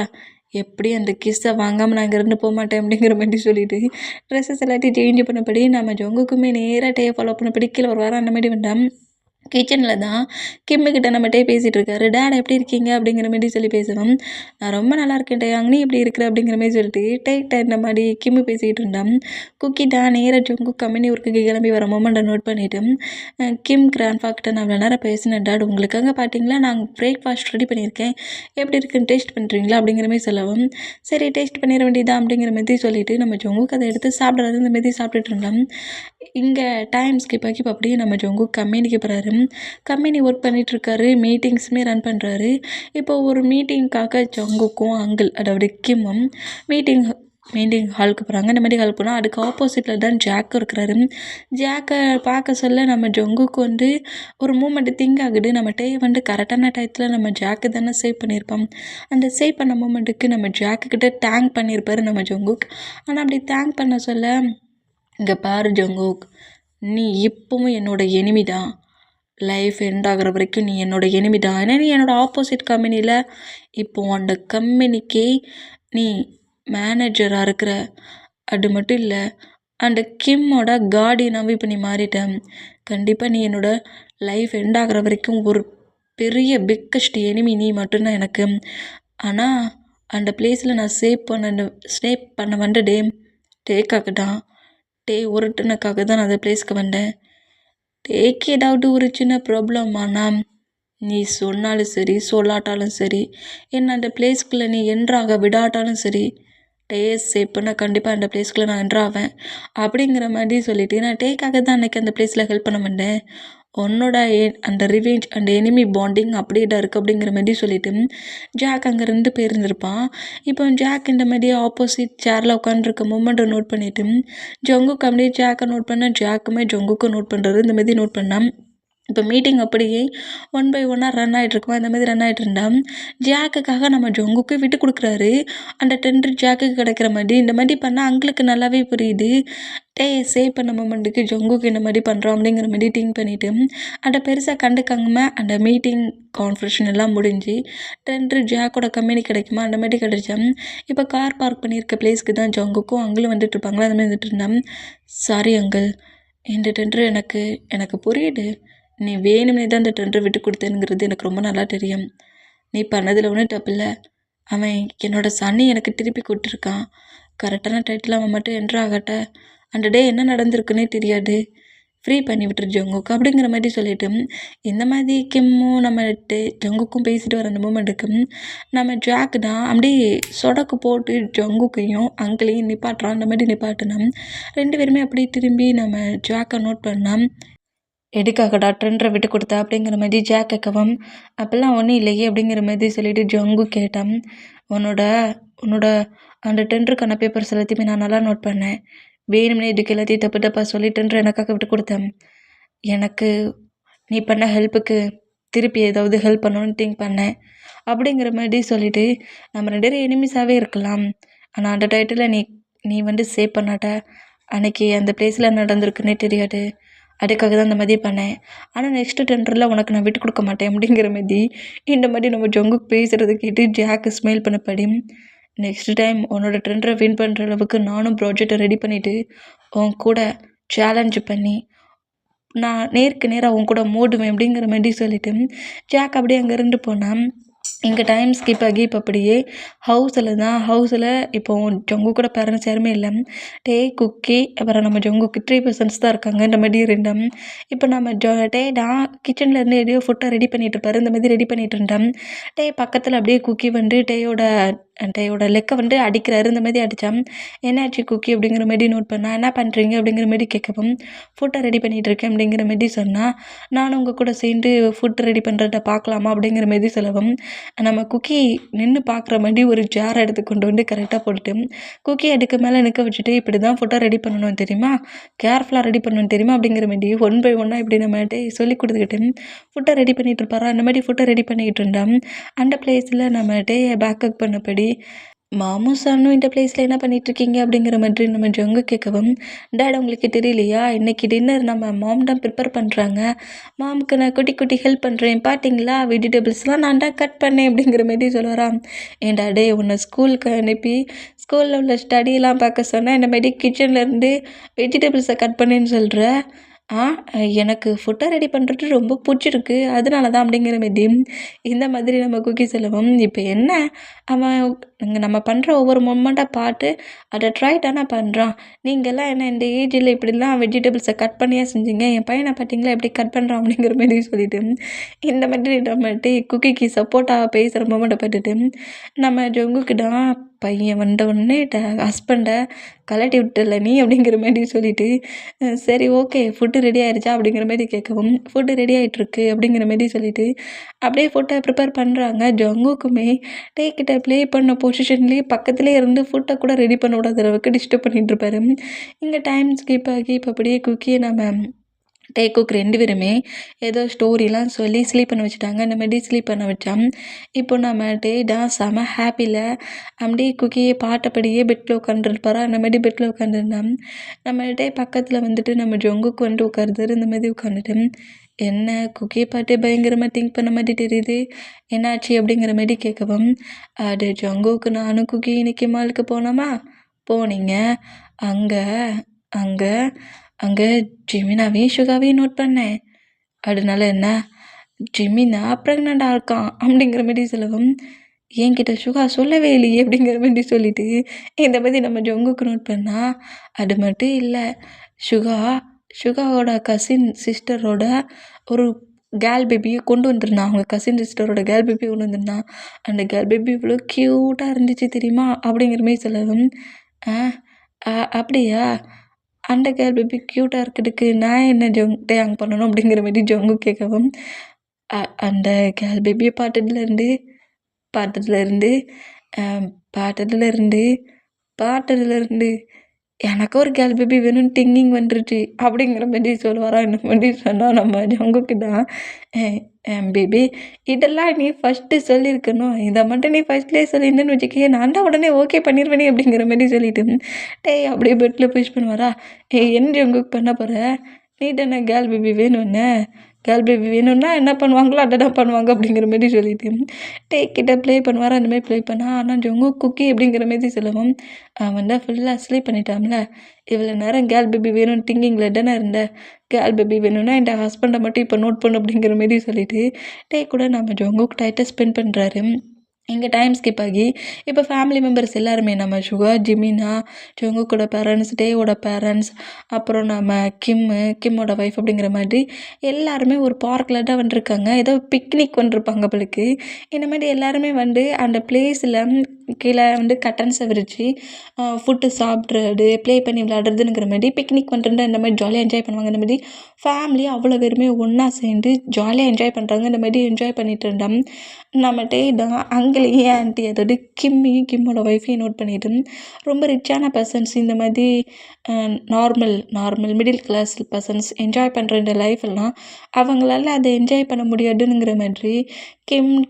எப்படி அந்த கிஸ்ஸை வாங்காமல் நான் இங்கேருந்து போக மாட்டேன் அப்படிங்கிற மாதிரி சொல்லிட்டு ட்ரெஸ்ஸஸ் எல்லாத்தையும் சேஞ்ச் பண்ணபடி நம்ம ஜங்குக்குமே நேராக டே ஃபாலோ பண்ணபடி கீழே ஒரு வாரம் அந்த மாதிரி வேண்டாம் கிச்சனில் தான் கிம்முக்கிட்ட நம்மகிட்டே பேசிகிட்டு இருக்காரு டேட் எப்படி இருக்கீங்க அப்படிங்கிற மாதிரி சொல்லி பேசுவோம் நான் ரொம்ப நல்லா இருக்கேன் டே அங்கே எப்படி இருக்கிற அப்படிங்கிற மாதிரி சொல்லிட்டு டே இந்த மாதிரி கிம்மு பேசிக்கிட்டு இருந்தான் குக்கி தான் நேராக ஜங்கு கம்பெனி ஒர்க்குக்கு கிளம்பி வர மொமெண்ட்டை நோட் பண்ணிவிட்டு கிம் கிராண்ட்பா கிட்ட நான் அவ்வளோ நேரம் பேசினேன் டேட் உங்களுக்காக பார்த்தீங்களா நாங்கள் பிரேக்ஃபாஸ்ட் ரெடி பண்ணியிருக்கேன் எப்படி இருக்குன்னு டேஸ்ட் பண்ணுறீங்களா அப்படிங்கிற மாதிரி சொல்லவும் சரி டேஸ்ட் பண்ணிட வேண்டியதான் அப்படிங்கிற மாதிரி சொல்லிவிட்டு நம்ம ஜங்குக்கு அதை எடுத்து சாப்பிட்றது இந்த மாதிரி சாப்பிட்டுட்டு இருந்தோம். இங்கே டைம் ஸ்கிப் ஆகி அப்படியே நம்ம ஜங்கு கம்பெனிக்கு போகிறாரு கம்பெனி ஒர்க் பண்ணிகிட்ருக்காரு மீட்டிங்ஸுமே ரன் பண்ணுறாரு. இப்போ ஒரு மீட்டிங்காக ஜங்குக்கும் அங்கிள் அதாவது கிம்மும் மீட்டிங் ஹாலுக்கு போகிறாங்க. இந்த மாதிரி ஹால் போனால் அதுக்கு ஆப்போசிட்டில் தான் ஜாக்கும் இருக்கிறாரு. ஜாக்கை பார்க்க சொல்ல நம்ம ஜங்குக்கு வந்து ஒரு மூமெண்ட்டு திங்க் ஆகுது நம்ம டே வந்து கரெக்டான டயத்தில் நம்ம ஜாக்கு தானே சேவ் பண்ணியிருப்போம் அந்த சேவ் பண்ண மூமெண்ட்டுக்கு நம்ம ஜாக்குக்கிட்ட தேங்க் பண்ணியிருப்பார் நம்ம ஜங்குக். ஆனால் அப்படி தேங்க் பண்ண சொல்ல இங்கே பாரு ஜங்குக் நீ இப்போவும் என்னோடய எனிமி தான் லைஃப் எண்ட் ஆகிற வரைக்கும் நீ என்னோடய எனிமி தான் ஏன்னா நீ என்னோடய ஆப்போசிட் கம்பெனியில் இப்போது அந்த கம்பெனிக்கு நீ மேனேஜராக இருக்கிற அது மட்டும் இல்லை அந்த கிம்மோட கார்டியனாகவே இப்போ நீ மாறிட்டேன் கண்டிப்பாக நீ என்னோடய லைஃப் எண்ட் ஆகிற வரைக்கும் ஒரு பெரிய பிக்கஸ்ட் எனிமி நீ மட்டும்தான் எனக்கு. ஆனால் அந்த பிளேஸில் நான் ஸ்னேப் பண்ண வந்த டேக்காக தான் டே ஒருட்டனுக்காக தான் நான் அந்த பிளேஸ்க்கு வந்தேன். டேக்கு ஏதாவது ஒரு சின்ன ப்ராப்ளம் ஆனால் நீ சொன்னாலும் சரி சொல்லாட்டாலும் சரி என்ன அந்த பிளேஸ்க்குள்ளே நீ என்ட்ராக விடாட்டாலும் சரி டேஸ் சேவ் பண்ண கண்டிப்பாக அந்த பிளேஸ்க்குள்ளே நான் என்ட்ராவேன் அப்படிங்கிற மாதிரி சொல்லிவிட்டு நான் டேக்காக தான் அன்றைக்கி அந்த பிளேஸில் ஹெல்ப் பண்ண வந்தேன் உன்னோட அந்த ரிவெஞ்ச் அந்த எனிமி பாண்டிங் அப்படியே தான் இருக்குது அப்படிங்கிற மாதிரி சொல்லிவிட்டு ஜாக் அங்கே 2 பேர் இருந்திருப்பான். இப்போ ஜாக் இந்த மாதிரி ஆப்போசிட் சேரில் உட்காந்துருக்க மூமெண்ட்டை நோட் பண்ணிவிட்டு ஜங்குக்கு அப்படியே ஜாக்கை நோட் பண்ண ஜாக்குமே ஜங்குக்கு நோட் பண்ணுறது இந்த மாதிரி நோட் பண்ணான். இப்போ மீட்டிங் அப்படியே ஒன் பை ஒன்னாக ரன் ஆகிட்ருக்குமா இந்த மாதிரி ரன் ஆகிட்டு இருந்தால் ஜாக்குக்காக நம்ம ஜங்குக்கு விட்டு கொடுக்குறாரு அந்த டெண்டர் ஜாக்குக்கு கிடைக்கிற மாதிரி இந்த மாதிரி பண்ணால் அங்களுக்கு நல்லாவே புரியுது சேவ் பண்ண மொமெண்ட்டுக்கு ஜங்குக்கு இந்த மாதிரி பண்ணுறோம் அப்படிங்கிற மாதிரி திங்க் பண்ணிவிட்டு அதை பெருசாக கண்டுக்காம அந்த மீட்டிங் கான்ஃபரன்ஷன் எல்லாம் முடிஞ்சு டென்ட்ரு ஜாக்கோட கம்பெனி கிடைக்குமா அந்த மாதிரி கிடைச்சேன். இப்போ கார் பார்க் பண்ணியிருக்க பிளேஸ்க்கு தான் ஜங்குக்கும் அங்கிளும் வந்துட்டு இருப்பாங்களா அந்த மாதிரி வந்துட்டு இருந்தேன். சாரி அங்கிள், இந்த டென்ட்ரு எனக்கு எனக்கு புரியுது. நீ வேணும்னே தான் இந்த டென்ட்ரை விட்டு கொடுத்தேனுங்கிறது எனக்கு ரொம்ப நல்லா தெரியும். நீ பண்ணதில் ஒன்றும் தப்பில்லை. அவன் என்னோட சன்னி எனக்கு திருப்பி கொடுத்துருக்கான். கரெக்டான டைட்டில் அவன் மட்டும் என்ட்ரு ஆகட்ட அந்த டே என்ன நடந்திருக்குன்னே தெரியாது. ஃப்ரீ பண்ணி விட்டுரு ஜங்குக்கு அப்படிங்கிற மாதிரி சொல்லிட்டு இந்த மாதிரி கிம்மும் நம்ம ஜங்குக்கும் பேசிட்டு வர அந்த மூமெண்ட்டுக்கு நம்ம ஜாக்கு தான் அப்படியே சொடக்கு போட்டு ஜங்குக்கையும் அங்கிளையும் நிப்பாட்டுறான். அந்த மாதிரி நிப்பாட்டினோம். 2 பேருமே அப்படியே திரும்பி நம்ம ஜாக்கை நோட் பண்ணோம். எதுக்காகடா டென்ட்ரை விட்டு கொடுத்தா அப்படிங்கிற மாதிரி ஜாக் கேட்கவும் அப்போல்லாம் ஒன்றும் இல்லையே அப்படிங்கிற மாதிரி சொல்லிட்டு ஜங்கு கேட்டான். உன்னோட உன்னோட அந்த டென்ட்ருக்கான பேப்பர்ஸ் எல்லாத்தையுமே நான் நல்லா நோட் பண்ணேன். வேணும்னே இதுக்கு எல்லாத்தையும் தப்பு தப்பாக சொல்லி டென்ட்ரை எனக்காக விட்டு கொடுத்தேன். எனக்கு நீ பண்ண ஹெல்ப்புக்கு திருப்பி ஏதாவது ஹெல்ப் பண்ணணும்னு திங்க் பண்ணேன் அப்படிங்கிற மாதிரி சொல்லிட்டு நம்ம 2 பேரும் எனிமிஸாகவே இருக்கலாம். ஆனால் அந்த டைட்டில் நீ நீ சேவ் பண்ணாட்ட அன்னைக்கு அந்த பிளேஸில் நடந்திருக்குன்னே தெரியாது. அதுக்காக தான் அந்த மாதிரி பண்ணேன். ஆனால் நெக்ஸ்ட்டு டெண்டரில் உனக்கு நான் விட்டு கொடுக்க மாட்டேன் அப்படிங்கிற மாதிரி இந்த மாதிரி நம்ம ஜங்குக்கு பேசுகிறத கேட்டு ஜாக்கு ஸ்மைல் பண்ணப்படி நெக்ஸ்ட் டைம் உன்னோட டெண்டரை வின் பண்ணுற அளவுக்கு நானும் ப்ராஜெக்டை ரெடி பண்ணிவிட்டு உன் கூட சேலஞ்சு பண்ணி நான் நேருக்கு நேராக உன் கூட மோடுவேன் அப்படிங்கிற மாதிரி சொல்லிவிட்டு ஜாக் அப்படியே அங்கேருந்து போனான். இங்கே டைம் ஸ்கிப் ஆகி இப்போ அப்படியே ஹவுஸில் இப்போ ஜங்கு கூட பேரண்ட்ஸ் யாருமே இல்லை. குக்கி அப்புறம் நம்ம ஜங்குக்கு 3% தான் இருக்காங்க. இந்த மாதிரி இருந்தோம். இப்போ நம்ம தான் கிச்சனில் இருந்து எதையோ ஃபுட்டை ரெடி பண்ணிட்டு இருப்பாரு. இந்த மாதிரி ரெடி பண்ணிட்டு இருந்தோம். பக்கத்தில் அப்படியே குக்கி டேயோட லெக்கை அடிக்கிறாரு. இந்த மாதிரி அடித்தான். என்னாச்சு குக்கி அப்படிங்கிற மாதிரி நோட் பண்ணா. என்ன பண்ணுறீங்க அப்படிங்கிற மாதிரி கேட்கவும் ஃபுட்டை ரெடி பண்ணிகிட்டு இருக்கேன் அப்படிங்கிற மாதிரி சொன்னால் நானும் உங்கள் கூட சேர்ந்து ஃபுட் ரெடி பண்ணுறத பார்க்கலாமா அப்படிங்கிற மாதிரி சொல்லவும் நம்ம குக்கி நின்று பார்க்குற மாதிரி ஒரு ஜாரை எடுத்து கொண்டு கரெக்டாக போட்டுட்டு குக்கி அதுக்கு மேலே நிற்க வச்சுட்டு இப்படி தான் ஃபுட்டை ரெடி பண்ணணும் தெரியுமா, கேர்ஃபுல்லாக ரெடி பண்ணணும் தெரியுமா அப்படிங்கிற மாதிரி 1 by 1 இப்படி நம்மகிட்ட சொல்லி கொடுத்துக்கிட்டு ஃபுட்டை ரெடி பண்ணிகிட்டு இருப்பாரா. அந்த மாதிரி ஃபுட்டை ரெடி பண்ணிக்கிட்டு இருந்தான். அந்த பிளேஸில் நம்ம பேக்கப் பண்ணபடி மாமுசானும் இந்த பிளேஸில் என்ன பண்ணிகிட்ருக்கீங்க அப்படிங்கிற மாதிரி நம்ம ஜங்கு கேட்கவும் டேட் உங்களுக்கு தெரியலையா, இன்றைக்கி டின்னர் நம்ம மாம் தான் ப்ரிப்பேர் பண்ணுறாங்க. மாமுக்கு நான் குட்டி குட்டி ஹெல்ப் பண்ணுறேன் பார்த்தீங்களா, வெஜிடபிள்ஸ்லாம் நான் தான் கட் பண்ணேன் அப்படிங்கிற மாதிரி சொல்லுவாராம். என் டே உன்னை ஸ்கூலுக்கு அனுப்பி ஸ்கூலில் உள்ள ஸ்டடியெல்லாம் பார்க்க சொன்னால் இந்த மாதிரி கிச்சன்லேருந்து வெஜிடபிள்ஸை கட் பண்ணேன்னு சொல்கிற. எனக்கு ஃபுட்டை ரெடி பண்ணுறது ரொம்ப பிடிச்சிருக்கு, அதனால தான் அப்படிங்கிற மாதிரி இந்த மாதிரி நம்ம குக்கி சொல்லவும் இப்போ என்ன அவன் நம்ம பண்ணுற ஒவ்வொரு மொமெண்ட்டாக பார்த்து அதை ட்ரை தானே பண்ணுறான். நீங்கள்லாம் என்ன இந்த ஏஜில் இப்படிலாம் வெஜிடபிள்ஸை கட் பண்ணியாக செஞ்சீங்க, என் பையனை பார்த்தீங்களா எப்படி கட் பண்ணுறான் அப்படிங்கிற மாதிரி சொல்லிவிட்டு இந்த மாதிரி நம்மகிட்ட குக்கிக்கு சப்போர்ட்டாக பேசுகிற மொமெண்ட்டை பார்த்துட்டு நம்ம ஜங்குக்கு தான் பையன் வந்தவுடனே ஹஸ்பண்டை கலட்டி விட்டுல நீ அப்படிங்கிற மாதிரி சொல்லிவிட்டு சரி ஓகே ஃபுட்டு ரெடி ஆகிடுச்சா அப்படிங்கிற மாதிரி கேட்கவும் ஃபுட்டு ரெடி ஆகிட்டுருக்கு அப்படிங்கிற மாதிரி சொல்லிவிட்டு அப்படியே ஃபுட்டை ப்ரிப்பேர் பண்ணுறாங்க. ஜங்குக்குமே கிட்ட ப்ளே பண்ண பொசிஷன்லேயே பக்கத்துலேயே இருந்து ஃபுட்டை கூட ரெடி பண்ண விடாத அளவுக்கு டிஸ்டர்ப் பண்ணிகிட்ருப்பாரு. இங்கே டைம் ஸ்கிப் ஆகி இப்போ அப்படியே குக்கியை நம்ம குக் 2 பேருமே ஏதோ ஸ்டோரிலாம் சொல்லி ஸ்லீப் பண்ண வச்சுட்டாங்க. இந்த மாதிரி ஸ்லீப் பண்ண வச்சான். இப்போ நம்ம தான் செம ஹாப்பியில் அப்படியே குக்கியை பாட்டப்படியே பெட்டில் உட்காந்துருப்பாரா. அந்த மாதிரி பெட்டில் உட்காந்துருந்தான். நம்ம பக்கத்தில் நம்ம ஜங்குக்கு உட்காருதாரு. இந்த மாதிரி உட்காந்துட்டு என்ன குக்கியை பாட்டு பயங்கரமாக திங்க் பண்ண மாதிரி தெரியுது, என்னாச்சு அப்படிங்கிற மாதிரி கேட்கவும் அது ஜங்குக்கு நானும் குக்கி இன்னைக்கு மாலுக்கு போனோமா, போனீங்க அங்கே அங்கே அங்கே ஜிமினாவையும் சுகாவையும் நோட் பண்ணேன். அதனால என்ன, ஜிமினா ப்ரெக்னெண்ட்டாக இருக்கான் அப்படிங்கிற மாதிரி சொல்லவும் என்கிட்ட சுகா சொல்லவே இல்லையே அப்படிங்கிற மாதிரி சொல்லிட்டு இந்த மாதிரி நம்ம ஜங்குக்கு நோட் பண்ணால் அது மட்டும் இல்லை, சுகாவோட கசின் சிஸ்டரோட ஒரு கேர்ள் பேபியை கொண்டு வந்திருந்தான். அவங்க கசின் சிஸ்டரோட கேர்ள் பேபியை கொண்டு வந்திருந்தான். அந்த கேர்ள் பேபி இவ்வளோ க்யூட்டாக இருந்துச்சு தெரியுமா அப்படிங்கிற மாதிரி சொல்லவும் அப்படியா, அந்த கேர்ள் பேபி க்யூட்டாக இருக்கிறதுக்கு நான் என்ன அங்கே பண்ணணும் அப்படிங்கிற மாதிரி ஜங்கு கேட்கவும் அந்த கேர்ள் பேபியை பார்த்ததுலேருந்து எனக்கு ஒரு கேர்ள் பேபி வேணும்னு திங்கிங் வந்துருச்சு அப்படிங்கிற மாதிரி சொல்லுவாரா. இந்த மாதிரி சொன்னால் நம்ம ஜங்குக்கு தான் பேபி இதெல்லாம் நீ ஃபஸ்ட்டு சொல்லியிருக்கணும். இதை மட்டும் நீ ஃபஸ்ட்லேயே சொல்லியிருந்தேன்னு வச்சுக்கயே நான் தான் உடனே ஓகே பண்ணிடுவேனே அப்படிங்கிற மாதிரி சொல்லிட்டு டேய் அப்படியே பெட்டில் புஷ் பண்ணுவாரா. என்ன ஜங்குக் பண்ண போகிற, நீ தானே கேர்ள் பேபி வேணும்னு, கேர்ள் பேபி வேணும்னா என்ன பண்ணுவாங்களோ அதை தான் பண்ணுவாங்க அப்படிங்கிற மாதிரி சொல்லிட்டு கிட்ட ப்ளே பண்ணுவார். அந்த மாதிரி ப்ளே பண்ணா ஆனால் ஜங்குக் குக்கி அப்படிங்கிற மாதிரி சொல்லவும் அவன் தான் ஃபுல்லாக ஸ்லீப் பண்ணிட்டான்ல. இவ்வளோ நேரம் கேர்ள் பேபி வேணும்னு திங்கிங்கில் தானே இருந்தேன், கேர்ள் பேபி வேணும்னா என் ஹஸ்பண்டை மட்டும் இப்போ நோட் பண்ணு அப்படிங்கிற மாரி சொல்லிட்டு கூட நம்ம ஜங்குக் டைத்தை ஸ்பெண்ட் பண்ணுறாரு. இங்கே டைம் ஸ்கிப் ஆகி இப்போ ஃபேமிலி மெம்பர்ஸ் எல்லாருமே நம்ம சுகா, ஜிமினா, ஜங்குக்கோட பேரண்ட்ஸ், டேவோட பேரண்ட்ஸ், அப்புறம் நம்ம கிம்மோட ஒய்ஃப் அப்படிங்கிற மாதிரி எல்லாருமே ஒரு பார்க்கில் தான் வந்துருக்காங்க. ஏதோ பிக்னிக் வந்துருப்பாங்க அவளுக்கு. இந்த மாதிரி எல்லாருமே வந்து அந்த பிளேஸில் கீழே வந்து கட்டன்ஸை விரித்து ஃபுட்டு சாப்பிட்றது, ப்ளே பண்ணி விளையாடுறதுங்கிற மாதிரி பிக்னிக் வந்துட்டு இந்த மாதிரி ஜாலியாக என்ஜாய் பண்ணுவாங்க. இந்த மாதிரி ஃபேமிலி அவ்வளோ பேருமே ஒன்றா சேர்ந்து ஜாலியாக என்ஜாய் பண்ணுறாங்க. இந்த மாதிரி என்ஜாய் பண்ணிட்டு இருந்தோம். நம்ம டே தான் அங்கேயும் ஆன்ட்டி அதாவது கிம்மோட ஒய்ஃபையும் நோட் பண்ணிட்டு ரொம்ப ரிச்சான பர்சன்ஸ் இந்த மாதிரி normal middle class persons enjoy பண்ணுற இந்த லைஃப்லாம் அவங்களால அதை என்ஜாய் பண்ண முடியாதுங்கிற மாதிரி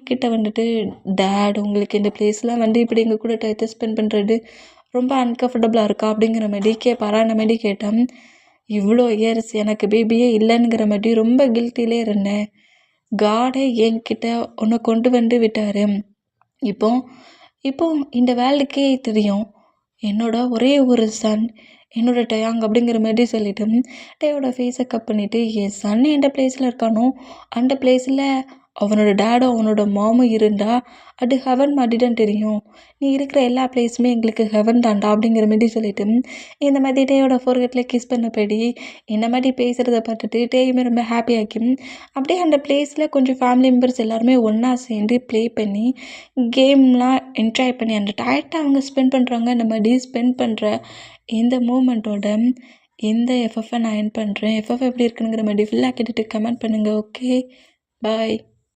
கிட்ட வந்துட்டு டேட் உங்களுக்கு இந்த பிளேஸ்லாம் வந்து இப்படி எங்கள் கூட டைத்தை ஸ்பெண்ட் பண்ணுறது ரொம்ப அன்கம்ஃபர்டபுளாக இருக்கா அப்படிங்கிற மாதிரி கேட்பாரா. அந்த மாதிரி கேட்டேன். இவ்வளோ இயர்ஸ் எனக்கு பேபியே இல்லைங்கிற மாதிரி ரொம்ப கில்ட்டிலே இருந்தேன். காடே என்கிட்ட உன்னை கொண்டு வந்து விட்டார். இப்போ இந்த வேர்ல்டுக்கே தெரியும் என்னோட ஒரே ஒரு சன் என்னோட டயாங் அப்படிங்கிற மாதிரி சொல்லிட்டு டேயோட ஃபேஸை கப் பண்ணிவிட்டு என் சன் எந்த பிளேஸில் இருக்கானோ அந்த பிளேஸில் அவனோட டேடும் அவனோட மாமும் இருந்தால் அது ஹெவன் மாதிரி தான் தெரியும். நீ இருக்கிற எல்லா பிளேஸுமே எங்களுக்கு ஹெவன் தாண்டா அப்படிங்கிற மாதிரி சொல்லிட்டு இந்த மாதிரி டேயோட ஃபோர்கெட்டில் கிஸ் பண்ணபடி இந்த மாதிரி பேசுகிறத பார்த்துட்டு டேயுமே ரொம்ப ஹாப்பியாக்கி அப்படியே அந்த பிளேஸில் கொஞ்சம் ஃபேமிலி மெம்பர்ஸ் எல்லாருமே ஒன்றா சேர்ந்து ப்ளே பண்ணி கேம்லாம் என்ஜாய் பண்ணி அந்த டயத்தை அவங்க ஸ்பெண்ட் பண்ணுறாங்க. இந்த மாதிரி ஸ்பெண்ட் பண்ணுற இந்த மூமெண்ட்டோட இந்த எஃப்எஃப்பை நான் என் பண்ணுறேன். எஃப்எஃப் எப்படி இருக்குங்கிற மாதிரி ஃபுல்லாக கேட்டுட்டு கமெண்ட் பண்ணுங்கள். ஓகே, பாய்.